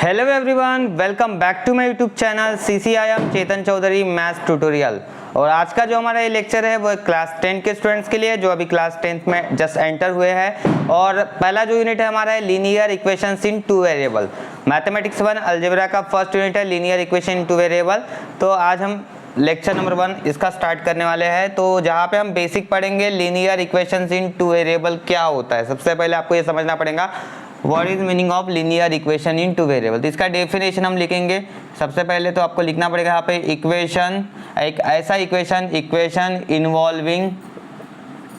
Hello everyone, welcome back to my YouTube channel CCIM Chetan Chaudhary maths tutorial. और आज का जो हमारा ये लेक्चर है वो क्लास 10 के स्टूडेंट्स के लिए जो अभी क्लास 10th में जस्ट एंटर हुए हैं। और पहला जो यूनिट है हमारा है linear equations in two variable. Mathematics 1 algebra का फर्स्ट यूनिट है linear equation in two variable. तो आज हम लेक्चर नंबर 1 इसका स्टार्ट करने वाले हैं। तो जहाँ पे हम बेसिक पढ़ेंगे linear equations in two variable क्या होता है। सबसे पहले आपको ये समझना पड़ेगा what is meaning of linear equation in two variable. तो इसका डेफिनेशन हम लिखेंगे। सबसे पहले तो आपको लिखना पड़ेगा यहाँ पे इक्वेशन, एक ऐसा इक्वेशन इन्वॉल्विंग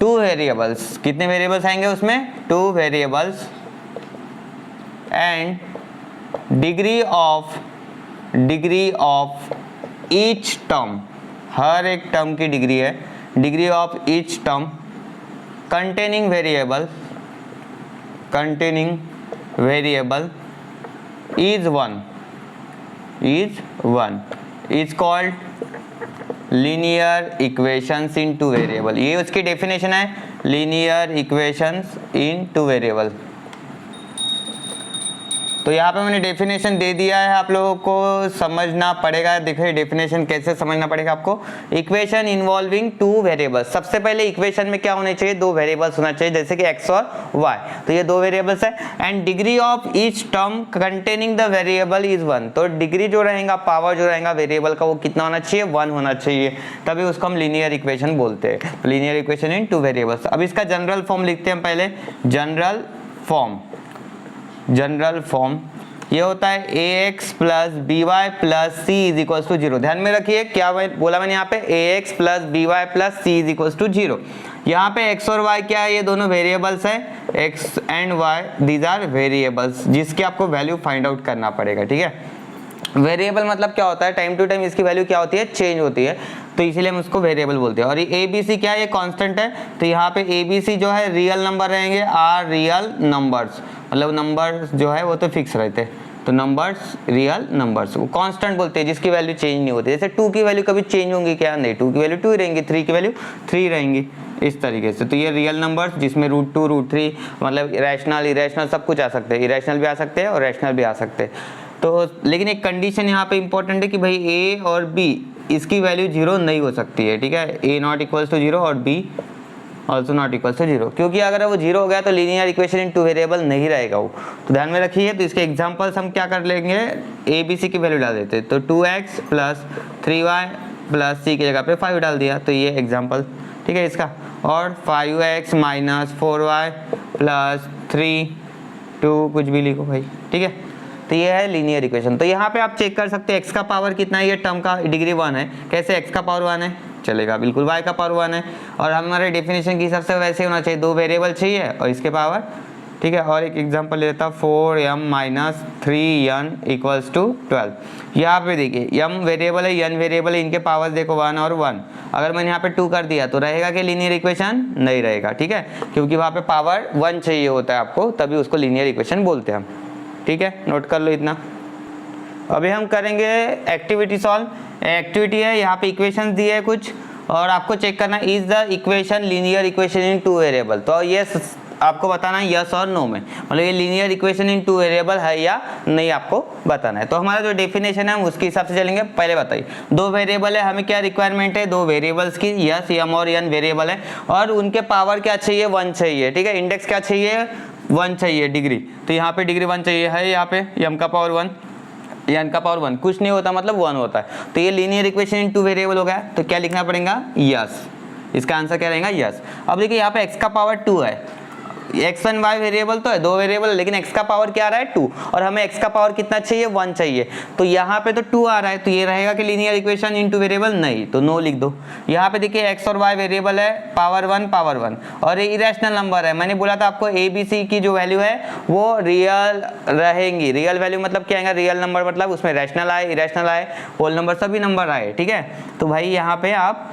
टू वेरिएबल्स। कितने वेरिएबल्स आएंगे उसमें? Two variables. And degree of each term, हर एक टर्म की डिग्री है, degree of each term containing variable is 1 is called linear equations in two variable। ये उसकी डेफिनेशन है, linear equations in two variable। तो यहाँ पे मैंने डेफिनेशन दे दिया है, आप लोगों को समझना पड़ेगा। देखिए डेफिनेशन कैसे समझना पड़ेगा आपको। Equation involving two variables. सबसे पहले इक्वेशन में क्या होने चाहिए? दो वेरिएबल्स होना चाहिए, जैसे कि x और y। तो ये दो वेरिएबल्स है। And degree of each term containing the variable is 1। तो डिग्री जो रहेगा, पावर जो रहेगा वेरिएबल का, वो कितना होना चाहिए? 1 होना चाहिए, तभी उसको हम लीनियर इक्वेशन बोलते हैं। तो linear equation in two variables. अब इसका जनरल फॉर्म लिखते हैं हम पहले। जनरल फॉर्म ये होता है ax plus b y plus c is equal to 0। ध्यान में रखिए क्या बोला मैंने यहाँ पे, ax plus b y plus c is equal to 0। यहाँ पे x और y क्या है? ये दोनों वेरिएबल्स हैं, x and y these are variables, जिसकी आपको वैल्यू फाइंड आउट करना पड़ेगा। ठीक है, वेरिएबल मतलब क्या होता है? टाइम टू टाइम इसकी वैल्यू क्या होती है? चेंज होती है, तो इसीलिए हम उसको वेरिएबल बोलते हैं। और ये ABC क्या है? ये कांस्टेंट है। तो यहाँ पे ABC जो है रियल नंबर रहेंगे, आर रियल नंबर्स, मतलब नंबर्स जो है वो तो फिक्स रहते हैं। तो नंबर्स, रियल नंबर्स वो कांस्टेंट बोलते हैं, जिसकी वैल्यू चेंज नहीं होती। जैसे 2 की वैल्यू कभी चेंज होंगी क्या? नहीं, 2 की वैल्यू 2 रहेंगी, 3 की वैल्यू 3 रहेंगी, इस तरीके से। तो ये रियल नंबर्स जिसमें √2 √3 मतलब रैशनल इरेशनल सब कुछ आ सकते हैं। इरेशनल भी आ सकते हैं और रैशनल भी आ सकते हैं। तो लेकिन एक कंडीशन यहाँ पे इंपॉर्टेंट है कि भाई A और B इसकी वैल्यू 0 नहीं हो सकती है। ठीक है, A नॉट इक्वल्स टू 0 और B also not equals to 0, क्योंकि अगर वो 0 हो गया तो linear equation in two variable नहीं रहेगा वो। तो ध्यान में रखिए। तो इसके एग्जांपल्स हम क्या कर लेंगे? ABC की वैल्यू डाल देते, तो 2x plus 3y plus c की जगह पे 5 डाल दिया, तो ये एग्जाम्पल ठीक है इसका। और 5x माइनस 4y प्लस 3 2 कुछ भी लिखो भाई। ठीक है, तो ये है लीनियर इक्वेशन। तो यहाँ पे आप चेक कर सकते हैं x का पावर कितना है, ये टर्म का डिग्री 1 है। कैसे? x का पावर 1 है, चलेगा बिल्कुल। y का पावर 1 है, और हमारे डेफिनेशन के हिसाब से वैसे होना चाहिए, दो वेरिएबल चाहिए और इसके पावर। ठीक है, और एक एग्जांपल ले लेता हूँ, 4m minus 3n equals to 12। यहाँ पे देखिए m वेरिएबल है, n वेरिएबल है, इनके पावर देखो 1 और 1। अगर मैंने यहाँ पे 2 कर दिया तो रहेगा कि लीनियर इक्वेशन? नहीं रहेगा। ठीक है, क्योंकि वहाँ पे पावर 1 चाहिए होता है आपको, तभी उसको लीनियर इक्वेशन बोलते हैं हम। ठीक है, नोट कर लो इतना। अभी हम करेंगे एक्टिविटी सॉल्व। एक्टिविटी है, यहाँ पे इक्वेशन दिए है कुछ, और आपको चेक करना is the equation linear equation in two variable. तो ये आपको बताना है यस और नो में, मतलब ये linear equation in two variable है या नहीं, आपको बताना है। तो हमारा जो डेफिनेशन है हम उसके हिसाब से चलेंगे। पहले बताइए, दो वेरिएबल है, हमें क्या रिक्वायरमेंट है? दो वेरिएबल्स की। यस, m और n वेरिएबल है, और उनके पावर क्या चाहिए? 1 चाहिए। ठीक है, इंडेक्स क्या चाहिए? 1 चाहिए, डिग्री। तो यहाँ पे डिग्री 1 चाहिए है, यहाँ पे m का पावर 1 n का पावर 1 कुछ नहीं होता, मतलब 1 होता है। तो ये linear equation in two variable हो गया। तो क्या लिखना पड़ेगा? यस। इसका आंसर क्या रहेगा? यस। अब देखिए यहाँ पे x का पावर 2 है, x एंड y वेरिएबल तो है, दो वेरिएबल, लेकिन x का पावर क्या आ रहा है? 2, और हमें x का पावर कितना चाहिए? 1 चाहिए। तो यहाँ पे तो 2 आ रहा है, तो ये रहेगा कि linear equation in two variable? नहीं, तो नो लिख दो। यहाँ पे देखिए x और y वेरिएबल है, पावर 1 और ये इरेशनल नंबर है। मैंने बोला था आपको ABC की जो वैल्यू है वो रियल रहेंगी। रियल वैल्यू मतलब क्या है? रियल नंबर मतलब उसमें रैशनल आए, इरेशनल आए, होल नंबर, सभी नंबर आए। ठीक है, तो भाई यहाँ पे आप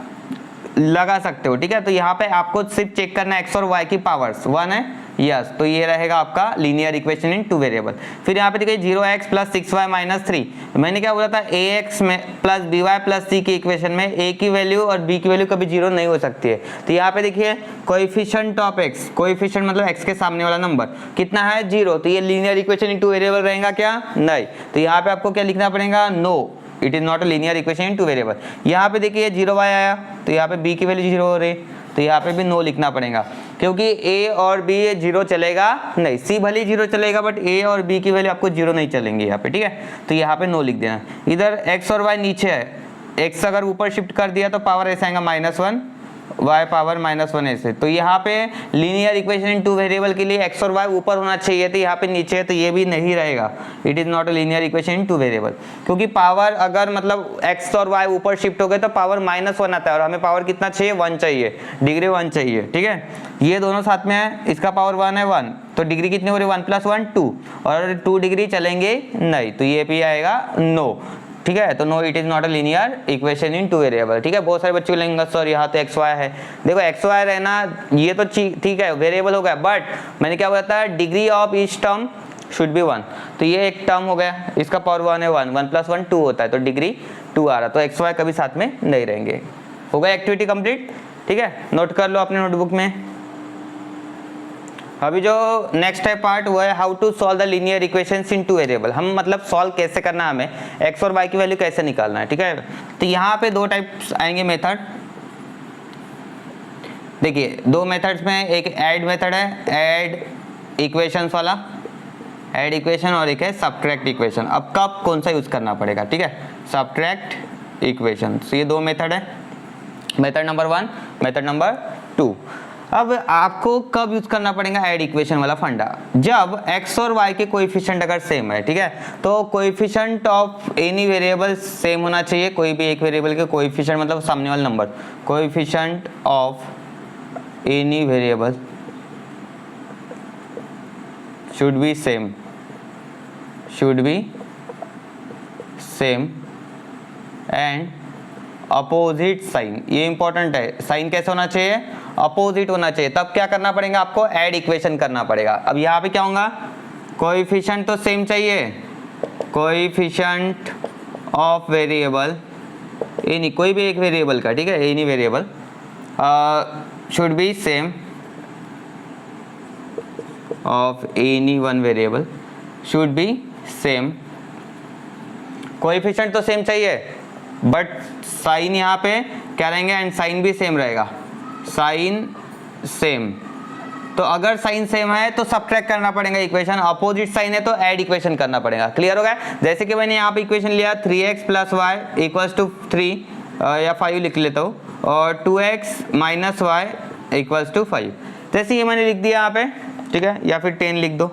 लगा सकते हो। ठीक है, तो यहाँ पे आपको सिर्फ चेक करना है x और y की पावर्स 1 है यस, तो ये रहेगा आपका linear equation in two variable. फिर यहाँ पे देखिए 0x प्लस 6y माइनस 3, मैंने क्या बोला था ax में प्लस by प्लस c की इक्वेशन में a की वैल्यू और b की वैल्यू कभी जीरो नहीं हो सकती है। तो यहाँ पे देखिए कोएफिशिएंट ऑफ x, कोएफिशिएंट मतलब x के सामने वाला नंबर कितना है 0, तो ये linear equation in two variable रहेगा क्या, नहीं। तो यहाँ पे आपको क्या लिखना पड़ेगा, no it is not a linear equation in two variable. यहाँ पे देखिए 0y आया तो यहाँ पे b की वैल्यू 0 हो रही, तो यहाँ पे भी नो लिखना पड़ेगा, क्योंकि a और b ये 0 चलेगा नहीं, c भले 0 चलेगा बट a और b की वैल्यू आपको 0 नहीं चलेंगे यहाँ पे, ठीक है। तो यहाँ पे नो लिख देना। इधर x और y नीचे है, x अगर ऊपर शिफ्ट कर दिया तो पावर ऐसे आएगा -1, y पावर -1 ऐसे। तो यहाँ पे linear equation in two variable के लिए x और y ऊपर होना चाहिए, तो यहाँ पे नीचे है तो ये भी नहीं रहेगा, it is not a linear equation in two variable. क्योंकि पावर अगर मतलब x और y ऊपर शिफ्ट हो गए तो पावर -1 आता है, और हमें पावर कितना चाहिए, 1 चाहिए, डिग्री 1 चाहिए, ठीक है। ये दोनों साथ में है, इसका पावर 1 है 1, तो डिग्री कितनी हो रही है 1 + 1 2, और 2 डिग्री चलेंगे नहीं, तो ये भी आएगा नो, ठीक है। तो no it is not a linear equation in two variable, ठीक है। बहुत सारे बच्चे लेंगे सर यहाँ तो एक्स वाई है, देखो एक्स वाई रहना ये तो ठीक है वेरिएबल हो गया, बट मैंने क्या बोला था, degree of each term should be 1, तो ये एक टर्म हो गया, इसका पावर 1 है 1, 1 + 1 2 होता है, तो डिग्री 2 आ रहा, तो एक्स वाई कभी साथ में नहीं रहेंगे। हो गया एक्टिविटी कंप्लीट, ठीक है, नोट कर लो अपने नोटबुक में। अभी जो नेक्स्ट है पार्ट वो है how to solve the linear equations in two variable, हम मतलब सॉल्व कैसे करना है, हमें एक्स और वाई की वैल्यू कैसे निकालना है, ठीक है। तो यहाँ पे दो टाइप्स आएंगे मेथड, देखिए दो मेथड्स में, एक ऐड मेथड है, ऐड इक्वेशंस वाला, ऐड इक्वेशन, और एक है सब्ट्रैक्ट इक्वेशन। अब कब कौन सा यूज करना पड़ेगा, ठीक है, सब्ट्रैक्ट इक्वेशन। ये दो मेथड है, मेथड नंबर 1, मेथड नंबर 2। अब आपको कब यूज करना पड़ेगा ऐड इक्वेशन वाला फंडा, जब x और y के कोएफिशिएंट अगर सेम है, ठीक है। तो coefficient of any variable same होना चाहिए, कोई भी एक वेरिएबल के कोएफिशिएंट मतलब सामने वाला number, coefficient of any variable should be same, should be same and opposite sign, ये इंपॉर्टेंट है, साइन कैसे होना चाहिए, अपोजिट होना चाहिए। तब क्या करना पड़ेगा आपको, ऐड इक्वेशन करना पड़ेगा। अब यहाँ पे क्या होगा, कोएफिशिएंट तो सेम चाहिए, कोएफिशिएंट ऑफ वेरिएबल एनी, कोई भी एक वेरिएबल का, ठीक है, any variable should be same of any one variable should be same, coefficient तो सेम चाहिए बट साइन यहाँ पे क्या रहेंगे, एंड साइन भी सेम रहेगा, साइन सेम। तो अगर साइन सेम है तो सब्ट्रैक्ट करना पड़ेगा इक्वेशन, अपोजिट साइन है तो ऐड इक्वेशन करना पड़ेगा। क्लियर हो गया। जैसे कि मैंने यहाँ पे इक्वेशन लिया 3x + y = 3 या 5 लिख लेता हूँ, और 2x - y = 5, जैसे ये मैंने लिख दिया यहाँ पे, ठीक है, या फिर 10 लिख दो।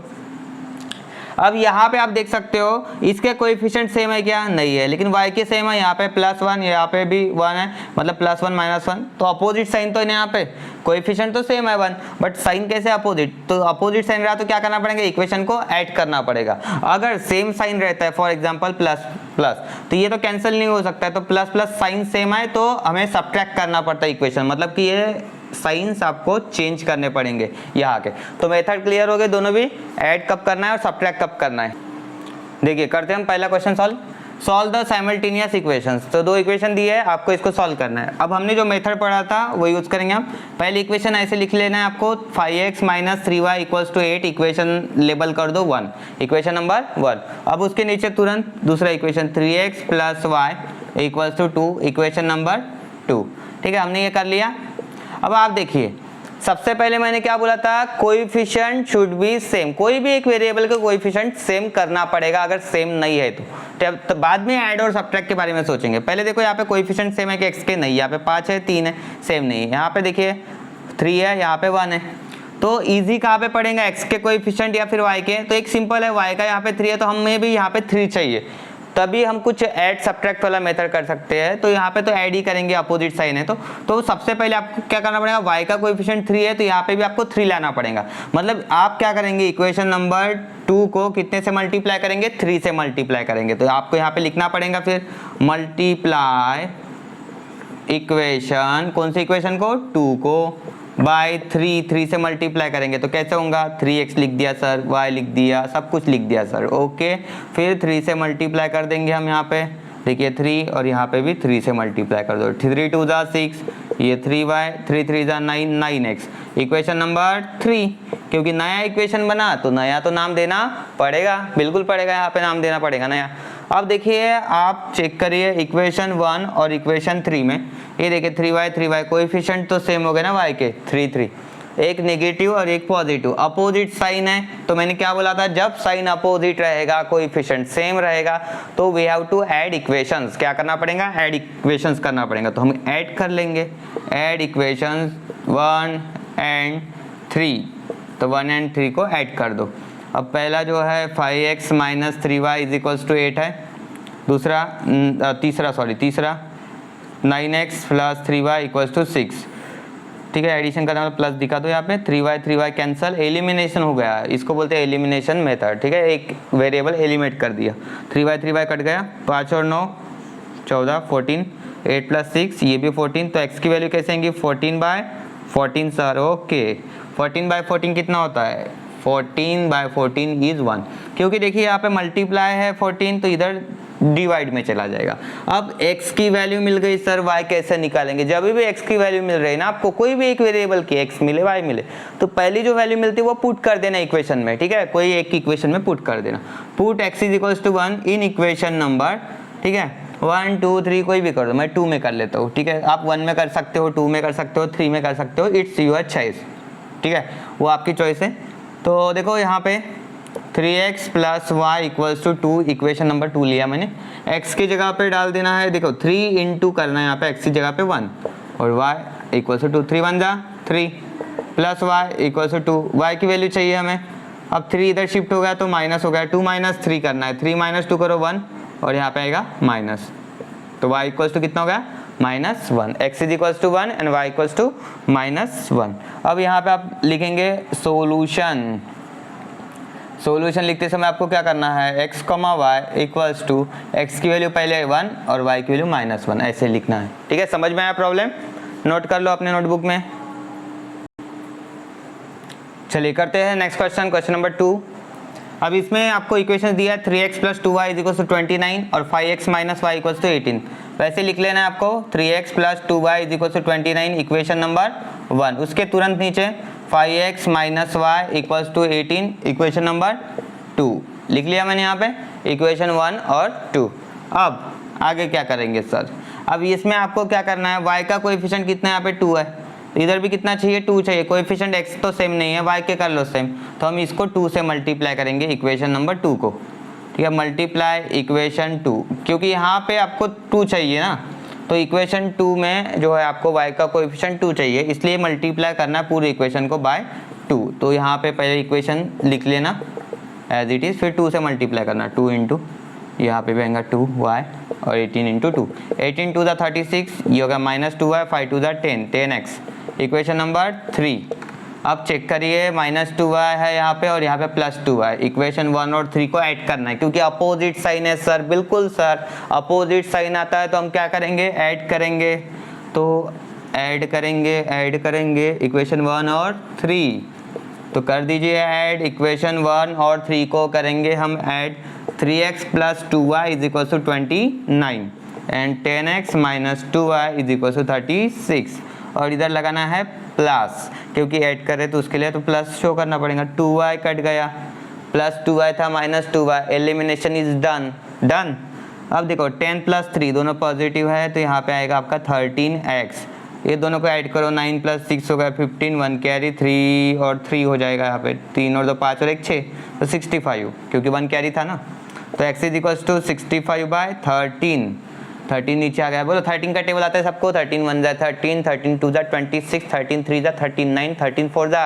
अब यहाँ पे आप देख सकते हो इसके कोएफिशिएंट सेम है क्या, नहीं है, लेकिन y के सेम है, यहाँ पे +1, यहाँ पे भी 1 है, मतलब +1 - 1, तो अपोजिट साइन तो है यहाँ पे, कोएफिशिएंट तो सेम है 1 बट साइन कैसे अपोजिट, तो अपोजिट साइन रहा तो क्या करना पड़ेगा, इक्वेशन को ऐड करना पड़ेगा। अगर सेम साइन रहता है, फॉर एग्जांपल प्लस प्लस, तो ये तो कैंसिल नहीं हो सकता है, तो प्लस प्लस साइन सेम है तो हमें सब्ट्रैक्ट करना पड़ता है इक्वेशन, मतलब कि ये साइंस आपको चेंज करने पड़ेंगे यहाँ के। तो मेथड क्लियर हो गए दोनों भी, ऐड कब करना है और सब्ट्रैक्ट कब करना है। देखिए करते हैं हम पहला question solve the simultaneous equations. तो दो इक्वेशन दी है, आपको इसको सॉल्व करना है। अब हमने जो मेथड पढ़ा था वो यूज करेंगे हम। पहली इक्वेशन ऐसे लिख लेना है आपको, 5x - 3y = 8, इक्वेशन लेबल कर दो 1, इक्वेशन नंबर 1। अब उसके नीचे तुरंत दूसरा equation 3x + y = 2, equation number 2, ठीक है, हमने ये कर लिया। अब आप देखिए सबसे पहले मैंने क्या बोला था, कोएफिशिएंट शुड बी सेम, कोई भी एक वेरिएबल का कोएफिशिएंट सेम करना पड़ेगा, अगर सेम नहीं है तो बाद में ऐड और सब्ट्रैक्ट के बारे में सोचेंगे। पहले देखो यहाँ पे कोएफिशिएंट सेम है कि x के, नहीं, यहाँ पे 5 है 3 है, सेम नहीं है। यहाँ पे देखिए 3 है, यहाँ पे 1 है, तो इजी कहाँ पे पड़ेगा, x के कोएफिशिएंट या फिर y के, तो एक सिंपल है, y का यहाँ पे 3 है तो हमें भी यहाँ पे 3 चाहिए, तभी हम कुछ ऐड सब्ट्रैक्ट वाला मेथड कर सकते हैं। तो यहाँ पे तो ऐड ही करेंगे, अपोजिट साइन है तो सबसे पहले आपको क्या करना पड़ेगा, y का कोएफिशिएंट 3 है तो यहाँ पे भी आपको 3 लाना पड़ेगा। मतलब आप क्या करेंगे, इक्वेशन नंबर 2 को कितने से मल्टीप्लाई करेंगे, 3 से मल्टीप्लाई करेंगे। तो आपको यहाँ पे लिखना पड़ेगा फिर मल्टीप्लाई इक्वेशन, कौन सी इक्वेशन को, 2 को बाय 3 से मल्टीप्लाई करेंगे तो कैसे होगा, 3x लिख दिया सर, y लिख दिया, सब कुछ लिख दिया सर, ओके। फिर 3 से मल्टीप्लाई कर देंगे हम यहाँ पे, देखिए 3 और यहाँ पे भी 3 से मल्टीप्लाई कर दो, 3 2 जा 6, ये 3y, 3 3 जा 9, 9x, इक्वेशन नंबर 3। क्योंकि नया इक्वेशन बना तो नया तो नाम देना पड़ेगा, बिल्कुल पड़ेगा, यहाँ पे नाम देना पड़ेगा नया। अब देखिए आप चेक करिए इक्वेशन 1 और इक्वेशन 3 में, ये देखिए 3y कोएफिशिएंट तो सेम हो गए ना y के, 3 3, एक नेगेटिव और एक पॉजिटिव, अपोजिट साइन है। तो मैंने क्या बोला था, जब साइन अपोजिट रहेगा कोएफिशिएंट सेम रहेगा तो we have to add equations, क्या करना पड़ेगा, ऐड इक्वेशंस करना पड़ेगा। तो हम ऐड कर लेंगे, ऐड इक्वेशंस 1 एंड 3, तो 1 एंड 3 को ऐड कर दो। अब पहला जो है 5x minus 3y is equals to 8 है, तीसरा 9x plus 3y equals to 6, ठीक है। एडिशन करना प्लस दिखा दो यहाँ पे, 3y कैंसल, एलिमिनेशन हो गया, इसको बोलते हैं एलिमिनेशन मेथड, ठीक है। एक वेरिएबल एलिमिनेट कर दिया, 3y कट गया, 5 और 9 14, 14, 8 प्लस 6 ये भी 14, तो x की वैल्यू कैसे आएंगी, 14/14 सर, ओके। 14/14 कितना होता है, 14/14 इज 1, क्योंकि देखिए यहाँ पे मल्टीप्लाई है 14 तो इधर डिवाइड में चला जाएगा। अब x की वैल्यू मिल गई सर, y कैसे निकालेंगे, जब भी x की वैल्यू मिल रही है ना आपको, कोई भी एक वेरिएबल की x मिले y मिले तो पहली जो वैल्यू मिलती है वो पुट कर देना इक्वेशन में, ठीक है, कोई एक इक्वेशन में पुट कर देना, put x is equals to 1 in equation number, ठीक है, 1 2 3 कोई भी कर दो, मैं 2 में कर लेता हूँ, ठीक है। आप 1 में कर सकते हो, 2 में कर सकते हो, 3 में कर सकते हो, इट्स योर चॉइस, ठीक है, वो आपकी चॉइस है। तो देखो यहाँ पे 3x plus y equals to 2, equation number 2 लिया मैंने, x की जगह पे डाल देना है, देखो 3 इंटू करना है यहाँ पे, x की जगह पे 1 और y इक्वल्स टू 2, 3 1 जा 3 plus y equals to 2, y की वैल्यू चाहिए हमें। अब 3 इधर शिफ्ट हो गया तो माइनस हो गया, 2 माइनस 3 करना है, 3 माइनस 2 करो 1 और यहाँ पे आएगा माइनस, तो y इक्वल्स टू कितना हो गया, -1, x is equals to 1 and y equals to -1। अब यहाँ पे आप लिखेंगे सोल्यूशन, सोल्यूशन लिखते समय आपको क्या करना है, x, y equals to x की वैल्यू पहले 1 और y की वैल्यू -1, ऐसे लिखना है, ठीक है। समझ में आया प्रॉब्लम, नोट कर लो अपने नोटबुक में। चलिए करते हैं नेक्स्ट क्वेश्चन, क्वेश्चन नंबर 2। अब इसमें आपको इक्वेशन दिया है 3x plus 2y is equals to 29 और 5x minus y equals to 18, वैसे लिख लेना है आपको 3x plus 2y is equals to 29 equation number 1, उसके तुरंत नीचे 5x minus y equals to 18 equation number 2 लिख लिया मैंने यहाँ पे, इक्वेशन 1 और 2। अब आगे क्या करेंगे सर, अब इसमें आपको क्या करना है, y का कोएफिशिएंट कितना है, यहाँ पे 2 है, इधर भी कितना चाहिए, 2 चाहिए, कोएफिशिएंट x तो सेम नहीं है, y के कर लो सेम, तो हम इसको 2 से मल्टीप्लाई करेंगे इक्वेशन नंबर 2 को, ठीक है, मल्टीप्लाई इक्वेशन 2, क्योंकि यहाँ पे आपको 2 चाहिए ना, तो इक्वेशन 2 में जो है आपको y का कोएफिशिएंट 2 चाहिए, इसलिए मल्टीप्लाई करना है पूरे इक्वेशन को बाय 2। तो यहाँ पे पहले इक्वेशन लिख लेना एज इट इज़, फिर 2 से मल्टीप्लाई करना, 2 इंटू यहाँ पे भी आएगा 2y और 18 इंटू 2, 18 2 द 36, ये होगा -2y, 5 2 the 10, 10x, equation number 3। अब चेक करिए -2y है यहाँ पे और यहाँ पे +2y, इक्वेशन 1 और 3 को ऐड करना है, क्योंकि अपोजिट साइन है सर, बिल्कुल सर, अपोजिट साइन आता है तो हम क्या करेंगे, ऐड करेंगे, तो ऐड करेंगे इक्वेशन 1 और 3, तो कर दीजिए ऐड, इक्वेशन 1 और 3 को करेंगे हम add, 3x plus 2y is equal to 29 and 10x minus 2y is equal to 36, और इधर लगाना है प्लस, क्योंकि ऐड करें तो उसके लिए तो प्लस शो करना पड़ेगा, 2y कट गया, +2y था -2y, एलिमिनेशन इज डन। अब देखो 10 + 3 दोनों पॉजिटिव है, तो यहाँ पे आएगा आपका 13x, ये दोनों को ऐड करो, 9 + 6 हो गया 15, 1 कैरी, 3 और 3 हो जाएगा यहाँ पे, 3 और 2 5 और 1 6, तो 65, क्योंकि 1 कैरी था ना, तो x इज इक्वल टू 65/13, 13 नीचे आ गया, बोलो 13 का टेबल आता है सबको, 13 1 जा 13, 13 2 जा 26, 13 3 जा 39, 13 4 जा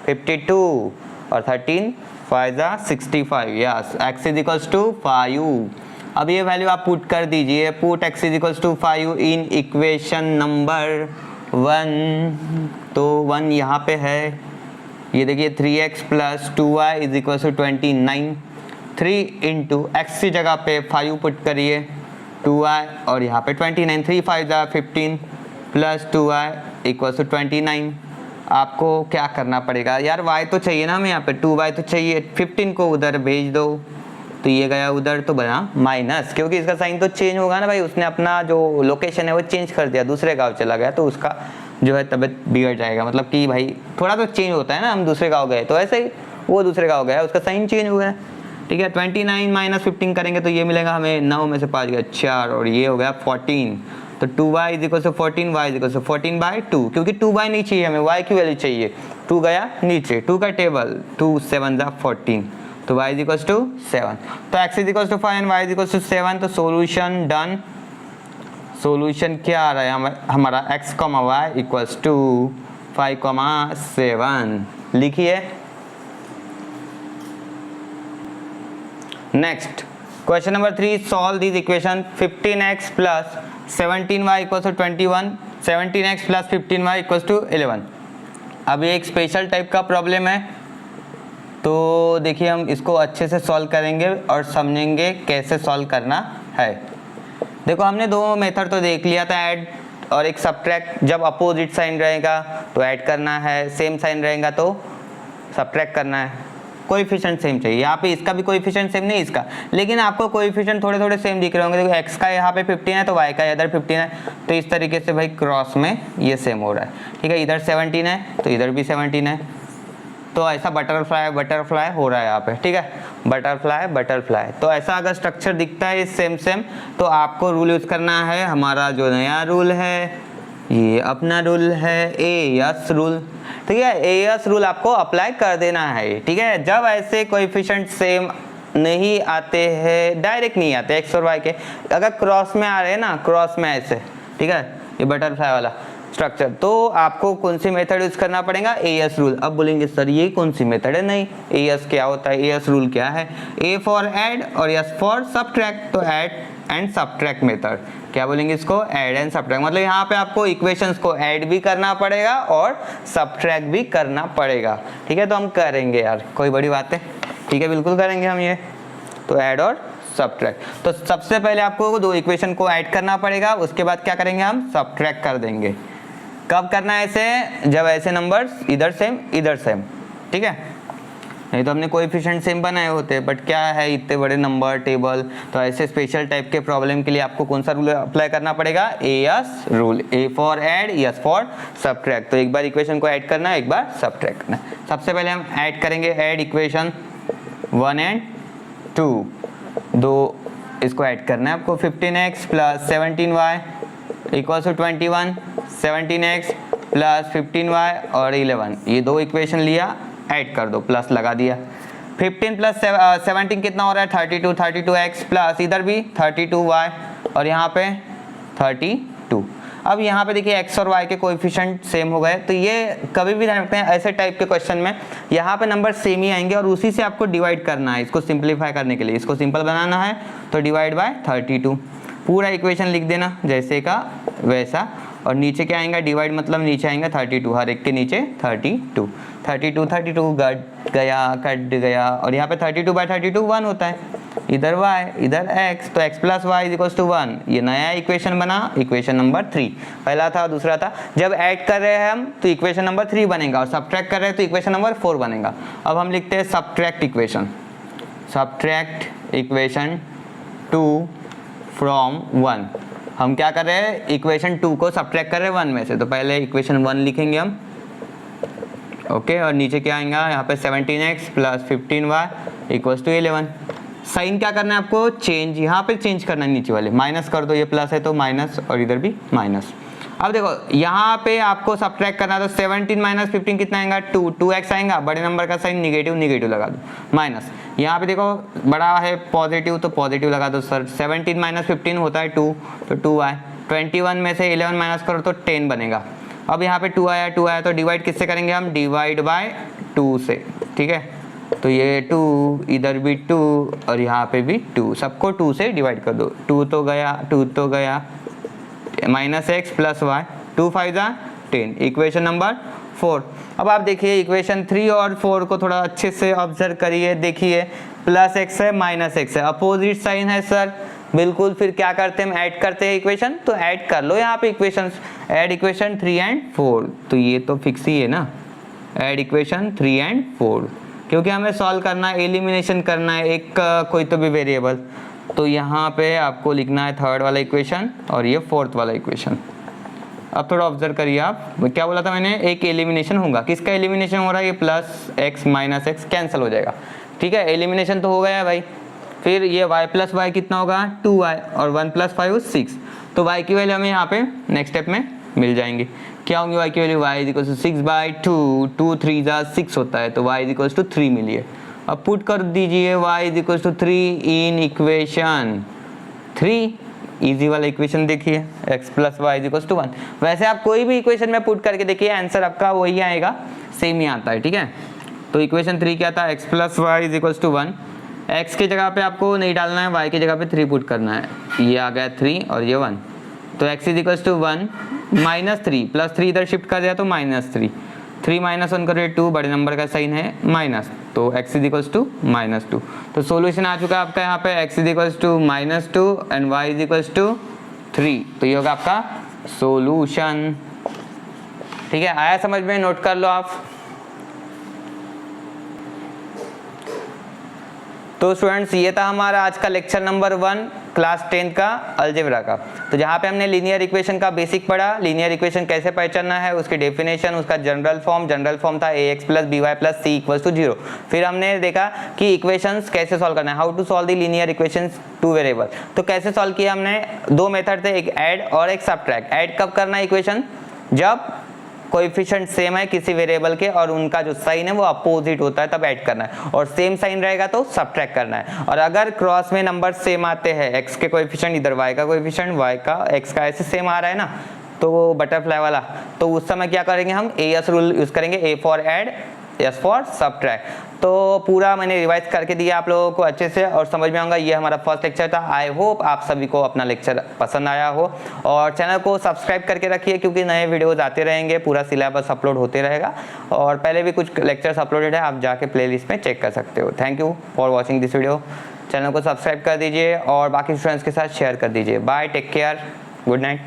52 और 13 5 जा 65, yes, x is equal to 5। अब ये वैल्यू आप पुट कर दीजिए, put x is equal to 5 in equation number 1, तो 1 यहाँ पे है, ये देखिए 3x plus 2y is equal to 29, 3 into x की जगह पे 5 पुट करिए, 2y और यहाँ पे 29, 3 5 जा 15 प्लस 2y इक्वल टू 29, आपको क्या करना पड़ेगा यार, y तो चाहिए ना हमें यहाँ पे, 2y तो चाहिए, 15 को उधर भेज दो तो ये गया उधर तो बना माइनस, क्योंकि इसका साइन तो चेंज होगा ना भाई, उसने अपना जो लोकेशन है वो चेंज कर दिया, दूसरे गांव चला गया, तो उसका जो है तबीयत बिगड़ जाएगा, मतलब कि भाई थोड़ा तो चेंज होता है ना, हम दूसरे गांव गए तो ऐसे ही वो दूसरे गांव गया, उसका साइन चेंज हो गया, ठीक है। 29 माइनस 15 करेंगे तो ये मिलेगा हमें 9 में से 5 गया 4 और ये हो गया 14, तो 2y is equal to 14, y is equal to 14/2, क्योंकि 2y नहीं चाहिए हमें, y की वैल्यू चाहिए, 2 गया नीचे, 2 का टेबल, 2 7 14, तो y इज इक्वल टू 7, तो x is equal to 5 and y is equal to 7, तो सॉल्यूशन डन। सॉल्यूशन क्या आ रहा है हमारा x, y इक्वल्स टू 5, 7, लिखिए। Next question number 3, solve this equation 15x plus 17y equals to 21, 17x plus 15y equals to 11। अब ये एक special type का प्रॉब्लम है, तो देखिए हम इसको अच्छे से सॉल्व करेंगे और समझेंगे कैसे सॉल्व करना है। देखो हमने दो मेथड तो देख लिया था, ऐड और एक सब्ट्रैक्ट। जब अपोजिट साइन रहेगा तो ऐड करना है, सेम साइन रहेगा तो सब्ट्रैक्ट करना है। कोएफिशिएंट सेम चाहिए, यहाँ पे इसका भी कोएफिशिएंट सेम नहीं इसका, लेकिन आपको कोएफिशिएंट थोड़े थोड़े सेम दिख रहे होंगे। देखो x का यहाँ पे 15 है तो y का इधर 15 है, तो इस तरीके से भाई क्रॉस में ये सेम हो रहा है, ठीक है। इधर 17 है तो इधर भी 17 है, तो ऐसा बटरफ्लाई हो रहा है यहाँ पे, ठीक है, बटरफ्लाई। तो ऐसा अगर स्ट्रक्चर दिखता है सेम तो आपको रूल यूज करना है, हमारा जो नया रूल है ये अपना रूल है AS रूल, ठीक है। AS रूल आपको अप्लाई कर देना है, ठीक है। जब ऐसे कोएफिशिएंट सेम नहीं आते हैं, डायरेक्ट नहीं आते x और y के, अगर क्रॉस में आ रहे हैं ना, क्रॉस में ऐसे, ठीक है, ये बटरफ्लाई वाला स्ट्रक्चर, तो आपको कौन सी मेथड यूज करना पड़ेगा, AS रूल। अब बोलेंगे सर ये कौन सी मेथड है, नहीं AS क्या होता है, AS रूल क्या है, A फॉर ऐड और S फॉर सब्ट्रैक्ट, तो ऐड एंड सब्ट्रैक्ट मेथड, क्या बोलेंगे इसको, ऐड एंड सब्ट्रैक्ट। मतलब यहाँ पे आपको इक्वेशंस को ऐड भी करना पड़ेगा और सब्ट्रैक्ट भी करना पड़ेगा, ठीक है। तो हम करेंगे यार, कोई बड़ी बात है, ठीक है, बिल्कुल करेंगे हम ये, तो ऐड और सब्ट्रैक्ट। तो सबसे पहले आपको दो इक्वेशन को ऐड करना पड़ेगा, उसके बाद क्या करेंगे हम, सब्ट्रैक्ट कर देंगे। कब करना है ऐसे, जब ऐसे नंबर्स इधर सेम, ठीक है। नहीं तो हमने कोएफिशिएंट सेम बनाए होते, बट क्या है इतने बड़े नंबर टेबल, तो ऐसे स्पेशल टाइप के प्रॉब्लम के लिए आपको कौन सा रूल अप्लाई करना पड़ेगा, AS rule, A for add, S for subtract. तो एक बार इक्वेशन को ऐड करना है, एक बार सब्ट्रैक्ट करना है। सबसे पहले हम ऐड करेंगे, ऐड इक्वेशन 1 एंड 2, दो इसको ऐड करना है आपको। 15x plus 17y equal to 21, 17x plus 15y और 11, ये दो इक्वेशन लिया, ऐड कर दो, प्लस लगा दिया। 15 प्लस 17 कितना हो रहा है, 32x प्लस इधर भी 32y और यहाँ पे 32। अब यहाँ पे देखिए x और y के कोएफिशिएंट सेम हो गए, तो ये कभी भी ध्यान रखते हैं ऐसे टाइप के क्वेश्चन में, यहाँ पे नंबर सेम ही आएंगे और उसी से आपको डिवाइड करना है। इसको सिंपलीफाई करने के लिए, इसको सिंपल बनाना है तो डिवाइड बाय 32, पूरा इक्वेशन लिख देना जैसे का वैसा, और नीचे क्या आएगा, डिवाइड मतलब नीचे आएगा 32, हर एक के नीचे 32 कट गया, और यहाँ पे 32/32 1 होता है, इधर y इधर x, तो x plus y equal to 1, ये नया इक्वेशन बना, इक्वेशन नंबर 3। पहला था दूसरा था, जब ऐड कर रहे हैं हम तो इक्वेशन नंबर 3 बनेगा, और सब्ट्रैक्ट कर रहे हैं तो इक्वेशन नंबर 4 बनेगा। अब हम लिखते हैं सब्ट्रैक्ट इक्वेशन 2 फ्रॉम 1। हम क्या कर रहे हैं, इक्वेशन 2 को सब्ट्रैक्ट कर रहे हैं 1 में से, तो पहले इक्वेशन 1 लिखेंगे हम, ओके। और नीचे क्या आएगा, यहाँ पे 17x plus 15y equals to 11। Sign क्या करना है आपको, चेंज, यहाँ पे चेंज करना है, नीचे वाले माइनस कर दो, ये प्लस है तो माइनस और इधर भी माइनस। अब देखो यहाँ पे आपको सब्ट्रैक्ट करना है, तो 17 माइनस 15 कितना आएगा, 2x आएगा, बड़े नंबर का साइन निगेटिव लगा दो, माइनस। यहाँ पे देखो बड़ा है पॉजिटिव, तो पॉजिटिव लगा दो सर, 17 माइनस 15 होता है 2, तो 2y, 21 में से 11 माइनस करो तो 10 बनेगा। अब यहाँ पे 2 आया तो डिवाइड किससे करेंगे हम, डिवाइड बाय 2 से, ठीक है। तो ये 2, इधर भी 2 और यहाँ पे भी 2, सबको 2 से डिवाइड कर दो, 2 तो गया minus x plus y, 2 5 10, equation number 4। अब आप देखिए इक्वेशन 3 और 4 को थोड़ा अच्छे से ऑब्जर्व करिए, देखिए प्लस x है माइनस x है, अपोजिट साइन है सर, बिल्कुल। फिर क्या करते हैं, हम ऐड करते हैं इक्वेशन, तो ऐड कर लो यहाँ पे इक्वेशंस, ऐड इक्वेशन 3 एंड 4, तो ये तो फिक्स ही है ना। ऐड इक्वेशन 3 एंड 4, क्योंकि हमें सॉल्व करना है, एलिमिनेशन करना है एक कोई तो भी वेरिएबल। तो यहाँ पे आपको लिखना है थर्ड वाला इक्वेशन और ये फोर्थ वाला इक्वेशन। अब थोड़ा ऑब्जर्व करिए आप, क्या बोला था मैंने, एक एलिमिनेशन होगा। किसका एलिमिनेशन हो रहा है, ये plus x minus x cancel हो जाएगा, ठीक है, एलिमिनेशन तो हो गया है भाई। फिर ये y प्लस वाई कितना होगा 2y और 1 प्लस 5 6, तो y की वैल्यू हमें यहाँ पे नेक्स्ट स्टेप में मिल जाएंगी। क्या होंगी y की value, y is equal to 6/2, 2 3 जा 6 होता है, तो y इज इक्वल टू 3 मिली है। अब पुट कर दीजिए y is equal to 3 in equation 3, easy वाला इक्वेशन देखिए, x plus y is equal to 1। वैसे आप कोई भी इक्वेशन में पुट करके देखिए आंसर आपका वही आएगा, सेम ही आता है, ठीक है। तो इक्वेशन 3 क्या था, x plus y is equal to 1, x की जगह पे आपको नहीं डालना है, y की जगह पे 3 पुट करना है, ये आ गया 3 और ये 1, तो x is equal to 1 minus 3 plus 3 इधर शिफ्ट कर दिया तो माइनस 3, 3 माइनस 1 करोगे 2, बड़े नंबर का साइन है माइनस, तो x इज इक्वल टू -2। तो सॉल्यूशन आ चुका है आपका यहाँ पे, x is equal to -2 and y is equal to 3, तो ये होगा आपका सॉल्यूशन, ठीक है। आया समझ में, नोट कर लो आप। तो स्टूडेंट्स ये था हमारा आज का लेक्चर नंबर 1 क्लास 10 का अलजेब्रा का। तो जहाँ पे हमने लीनियर इक्वेशन का बेसिक पढ़ा, लीनियर इक्वेशन कैसे पहचानना है, उसकी डेफिनेशन, उसका जनरल फॉर्म था ax plus b y plus c equals to 0। फिर हमने देखा कि इक्वेशंस कैसे सॉल्व करना है, how to solve the linear equations two variable. तो कैसे सॉल्व किया हमने, दो मेथड थे, एक ऐड और एक सबट्रैक्ट। ऐड कब करना है इक्वेशन, जब कोएफिशिएंट सेम है किसी वेरिएबल के और उनका जो साइन है वो अपोजिट होता है, तब ऐड करना है, और सेम साइन रहेगा तो सबट्रैक्ट करना है। और अगर क्रॉस में नंबर सेम आते हैं, x के कोएफिशिएंट इधर y का कोएफिशिएंट, y का x का ऐसे सेम आ रहा है ना, तो वो बटरफ्लाई वाला, तो उस समय क्या करेंगे हम, AS रूल यूज करेंगे, A for add S for subtract. तो पूरा मैंने रिवाइज करके दिया आप लोगों को अच्छे से और समझ में आऊंगा। ये हमारा फर्स्ट लेक्चर था। आई होप आप सभी को अपना लेक्चर पसंद आया हो, और चैनल को सब्सक्राइब करके रखिए क्योंकि नए वीडियोस आते रहेंगे, पूरा सिलेबस अपलोड होते रहेगा, और पहले भी कुछ लेक्चर्स अपलोडेड है, आप जाके प्लेलिस्ट में चेक कर सकते हो। Thank you for watching this video. Channel को सब्सक्राइब कर दीजिए और बाकी स्टूडेंट्स के साथ शेयर कर दीजिए। Bye, take care, good night.